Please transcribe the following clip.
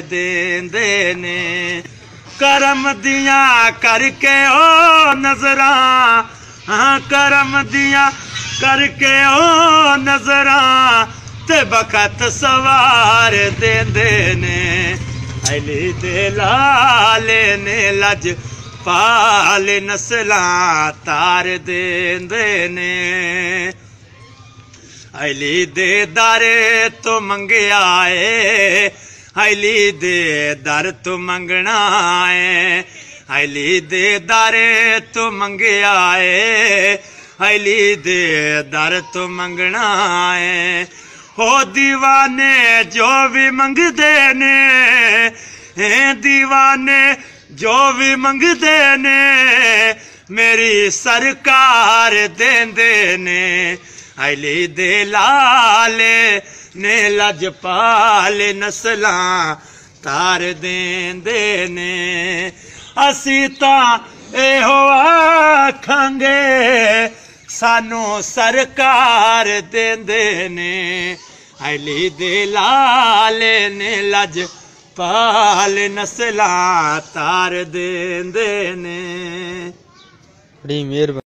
देंदे ने करम दिया करके ओ नजरा, हाँ करम दिया करके ओ नजरा ते बखत सवार देंदे ने। अली दे लाले ने लज पाल नस्ला तार देंदे ने। अली दे दारे तो मंगया है, अली दे दर तो मंगना है, अली दे दारे तो मंगया है, अली दे दर तो मंगना है। हो दीवाने जो भी मंगदे ने, दीवाने जो भी मंगदे ने मेरी सरकार देंदे ने। अली दे लाले ने लजपाल नस्ला तार देंदे ने। असी तां एहो आखांगे सानू सरकार देंदे ने। अली दे लाले ने लजपाल नस्ला तार देंदे ने। बड़ी मेहरबानी।